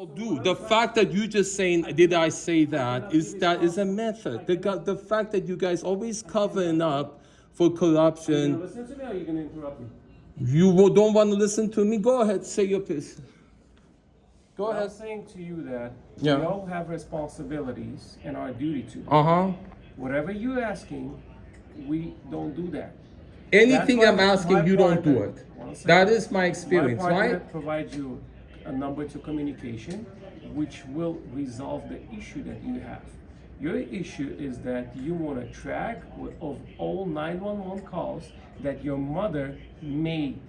do. The fact that you just saying, did I say that, is a method. The fact that you guys always covering up for Are you corruption. gonna listen to me or are you gonna interrupt me? Don't want to listen to me? Go ahead, say your piece. Go I'm ahead. saying to you that Yeah. we all have responsibilities and our duty to. Whatever you're asking, we don't do that. Anything That's I'm why asking, my you don't do partner- it. One second. That is my experience, My partner right? provides you a number to communication, which will resolve the issue that you have. Your issue is that you want to track of all 911 calls that your mother made,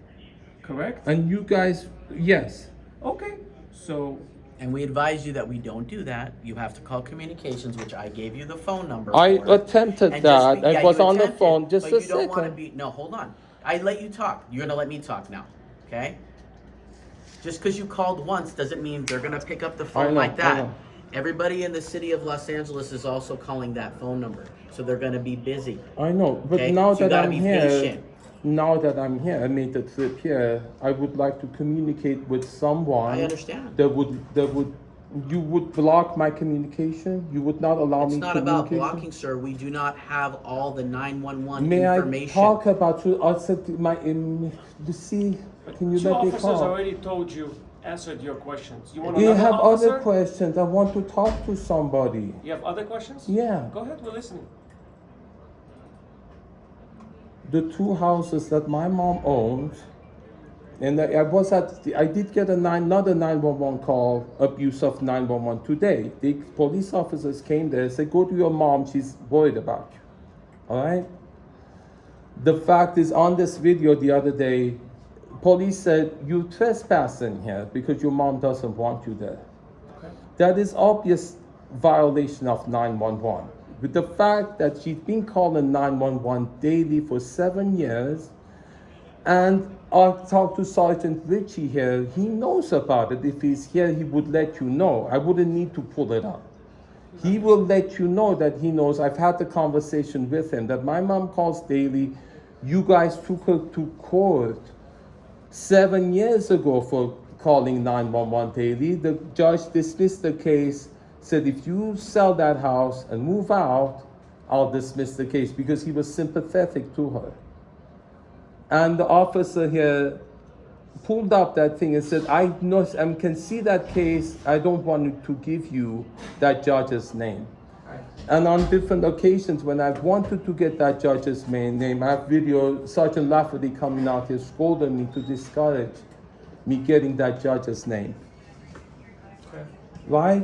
correct? And you guys, yes. Okay, so And we advise you that we don't do that. You have to call communications, which I gave you the phone number. I for. attempted And that. yeah, I was you on the attempted, phone just but a you don't want to second. be. No, hold on. I let you talk. You're gonna let me talk now, okay? Just because you called once doesn't mean they're gonna pick up the phone know, like I that. know. Everybody in the city of Los Angeles is also calling that phone number, so they're gonna be busy. I know, but Okay, now so you that gotta I'm be here, patient. I made the trip here. I would like to communicate with someone. I understand. You would block my communication. You would not allow It's me not about communication. blocking, sir. We do not have all the 911 May I information. talk about you? I said my you see. Can you two let me officers talk? already told you, answered your questions. You want You another have officer? other questions. I want to talk to somebody. You have other questions? Yeah. Go ahead, we're listening. The two houses that my mom owned, and I did get another 911 call, abuse of 911 today. The police officers came there and said, go to your mom, she's worried about you. All right? The fact is, on this video the other day, police said, you're trespassing here because your mom doesn't want you there. Okay. That is obvious violation of 911. With the fact that she's been calling 911 daily for 7 years, and I talked to Sergeant Richie here, he knows about it. If he's here, he would let you know. I wouldn't need to pull it up. He will let you know that he knows. I've had the conversation with him that my mom calls daily. You guys took her to court 7 years ago for calling 911 daily. The judge dismissed the case, said if you sell that house and move out, I'll dismiss the case, because he was sympathetic to her. And the officer here pulled up that thing and said, I know, I can see that case. I don't want to give you that judge's name. And on different occasions, when I've wanted to get that judge's name, I have video, Sergeant Lafferty coming out here scolded me to discourage me getting that judge's name. Okay. Right?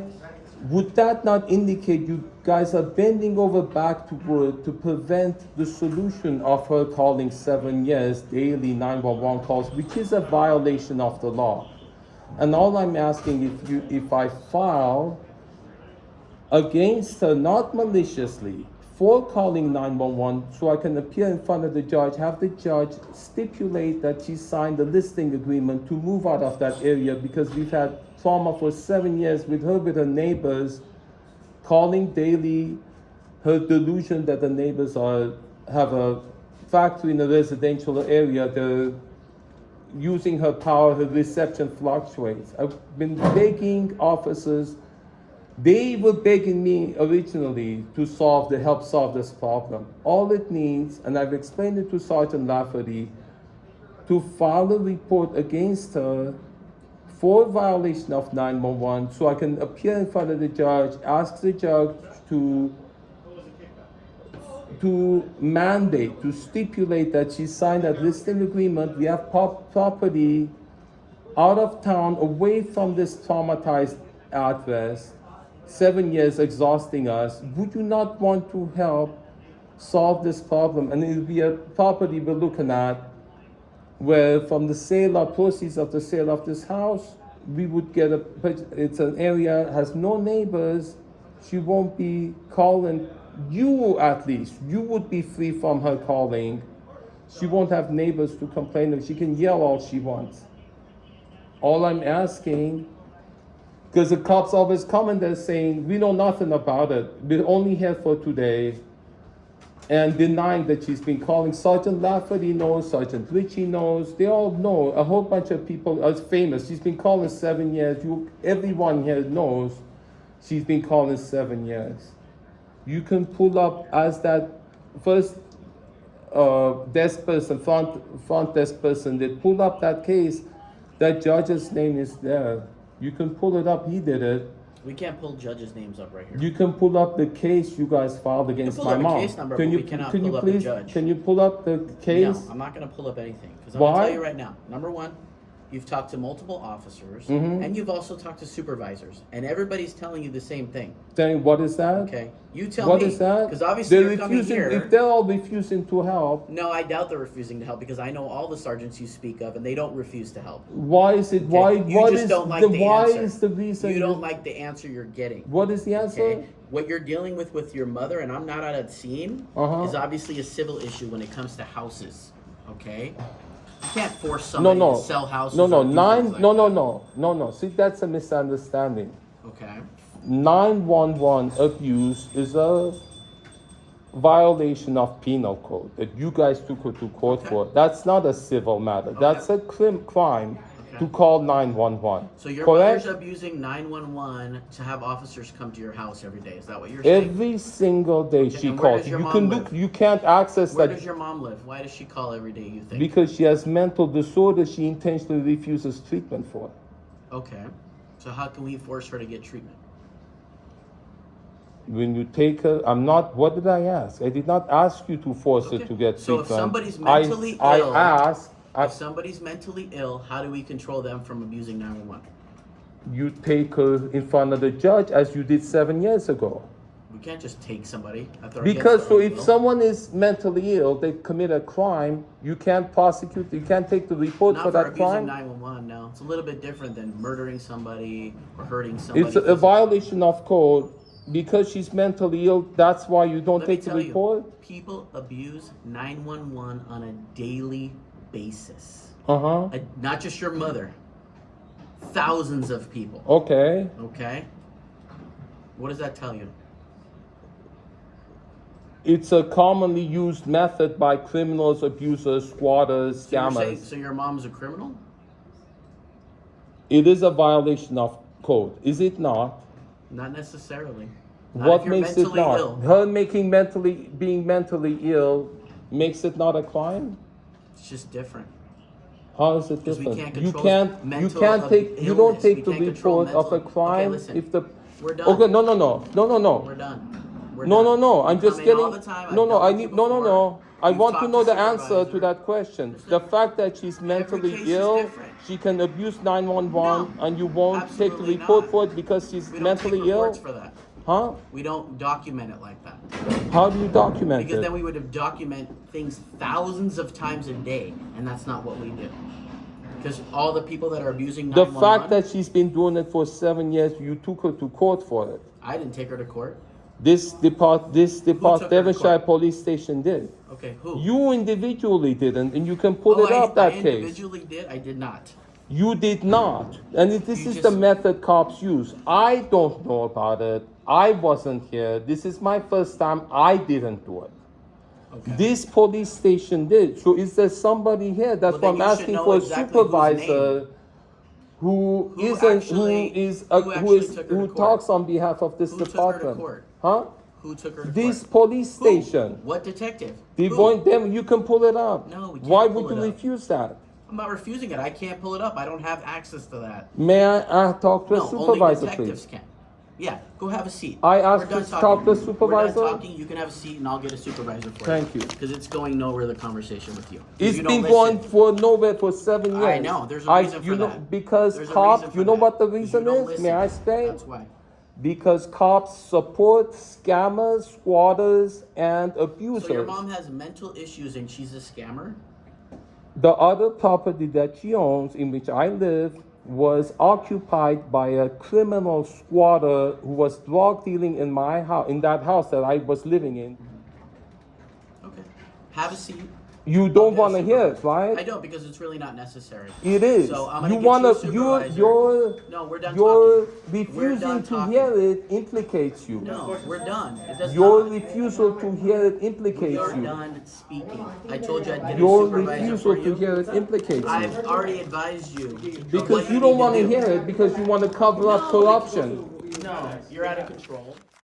Would that not indicate you guys are bending over backward to prevent the solution of her calling 7 years daily 911 calls, which is a violation of the law? And all I'm asking, if I file against her, not maliciously, for calling 911, so I can appear in front of the judge, have the judge stipulate that she signed a listing agreement to move out of that area, because we've had trauma for 7 years with her neighbors, calling daily, her delusion that the neighbors have a factory in a residential area, they're using her power, her reception fluctuates. I've been begging officers. They were begging me originally to help solve this problem. All it needs, and I've explained it to Sergeant Lafferty, to file a report against her for violation of 911, so I can appear in front of the judge, ask the judge to mandate, to stipulate that she signed that listing agreement. We have property out of town, away from this traumatized address. 7 years exhausting us. Would you not want to help solve this problem? And it'll be a property we're looking at where from the proceeds of the sale of this house, we would get it's an area, has no neighbors. She won't be calling you, at least. You would be free from her calling. She won't have neighbors to complain of. She can yell all she wants. All I'm asking, because the cops always come in there saying, we know nothing about it. We're only here for today. and denying that she's been calling. Sergeant Lafferty knows, Sergeant Ritchie knows, they all know. A whole bunch of people are famous. She's been calling 7 years. Everyone here knows she's been calling 7 years. You can pull up as that first desk person, front desk person, they pull up that case, that judge's name is there. You can pull it up, he did it. We can't pull judges' names up right here. You can pull up the case you guys filed against pull my up a mom. case number, but we cannot pull up a judge. Can you pull up the case? No, I'm not going to pull up anything. Because I'm Why? going to tell you right now. Number one, you've talked to multiple officers, and you've also talked to supervisors. And everybody's telling you the same thing. Then what is that? Okay? You tell What me. is that? Because obviously They're you're coming refusing, here. if they're all refusing to help, No, I doubt they're refusing to help because I know all the sergeants you speak of, and they don't refuse to help. why is it, Okay? why, You what just is don't like the, the why answer. is the reason? You don't like the answer you're getting. What is the answer? Okay? What you're dealing with your mother, and I'm not at a scene, is obviously a civil issue when it comes to houses. Okay? You can't force somebody to sell houses. No, or do things like that. no. See, that's a misunderstanding. Okay. 911 abuse is a violation of penal code that you guys took her to court for. That's not a civil matter. That's a crime to call 911. So your correct? mother's abusing 911 to have officers come to your house every day. Is that what you're saying? Every single day she and where calls. does your You mom can live? look. You can't access Where that does your mom live? Why does she call every day, you think? because she has mental disorder. She intentionally refuses treatment for it. Okay. So how can we force her to get treatment? When you take her, I'm not. What did I ask? I did not ask you to force her to get So treatment. if somebody's mentally I ill, asked. if somebody's mentally ill, how do we control them from abusing 911? You take her in front of the judge as you did 7 years ago. We can't just take somebody. Because so if someone is mentally ill, they commit a crime, you can't prosecute, you can't take the report not for that abusing crime. 911, no. It's a little bit different than murdering somebody or hurting somebody. It's a violation of code. Because she's mentally ill, that's why you don't Let me take the tell report? you, people abuse 911 on a daily basis. Uh-huh. Not just your mother. Thousands of people. Okay. Okay? What does that tell you? It's a commonly used method by criminals, abusers, squatters, So you're scammers. saying, so your mom's a criminal? It is a violation of code, is it not? Not necessarily. Not What if you're makes it mentally not? ill. Her being mentally ill makes it not a crime? It's just different. How is it 'Cause we different? can't you control can't mental don't take illness. We the can't control report of a mental- crime Okay, listen. if the We're done. Okay, no. We're done. We're done. No. I'm You just come in getting all the time. I've no. dealt I with need you no. before. I You've want to talked know to the answer to supervisor. that question. There's The no- fact that she's mentally case is ill, different. she can abuse 911, No, and you won't take the absolutely report not. for it because she's We don't mentally take ill. reports for that. Huh? We don't document it like that. How do you document Because it? then we would have document things thousands of times a day, and that's not what we do. Because all the people that are abusing The 911, fact that she's been doing it for 7 years, you took her to court for it. I didn't take her to court. This took her to Devonshire court? Police Station did. Okay, who? You individually didn't, and you can pull it up I that case. individually did. I did not. You did not, and this You is the just- method cops use. I don't know about it. I wasn't here. This is my first time. I didn't do it. Okay. This police station did. So is there somebody here? That's Well, why then I'm you should asking know for a exactly whose supervisor name. who Who isn't actually- who actually took her to who court? talks on behalf of this Who took her to department. court? Huh? Who took her to This court? police Who? station. What detective? The Who? point them, you can pull it up. No, we can't Why pull would it you up. refuse that? I'm not refusing it. I can't pull it up. I don't have access to that. May I talk to a No, only supervisor, detectives please? can. Yeah, go have a seat. I asked We're done to talking. talk to a supervisor? We're done talking. You can have a seat, and I'll get a supervisor for Thank you. Because it's going nowhere, the conversation with you. It's You been don't going listen. for nowhere for 7 years. I know. There's a reason you for know, that. Because There's a cops, reason for you know that. what the 'Cause you reason don't is? listen. May I say? That's why. Because cops support scammers, squatters, and abusers. So your mom has mental issues, and she's a scammer? The other property that she owns, in which I live, was occupied by a criminal squatter who was drug dealing in my house, in that house that I was living in. Okay. Have a seat. You don't want to this hear it, supervisor. I right? don't, because it's really not necessary. It is. So I'm You gonna want get to. you a supervisor. No, we're done Your talking. We're refusing done to talking. hear it implicates you. No, we're done. It does Your not. refusal to hear it implicates You're you. done speaking. I told you I'd get Your a supervisor refusal for to you. hear it implicates you. I've already advised you. of what Because you don't need want to do. hear it because you want to cover up No. corruption. No, you're out of control.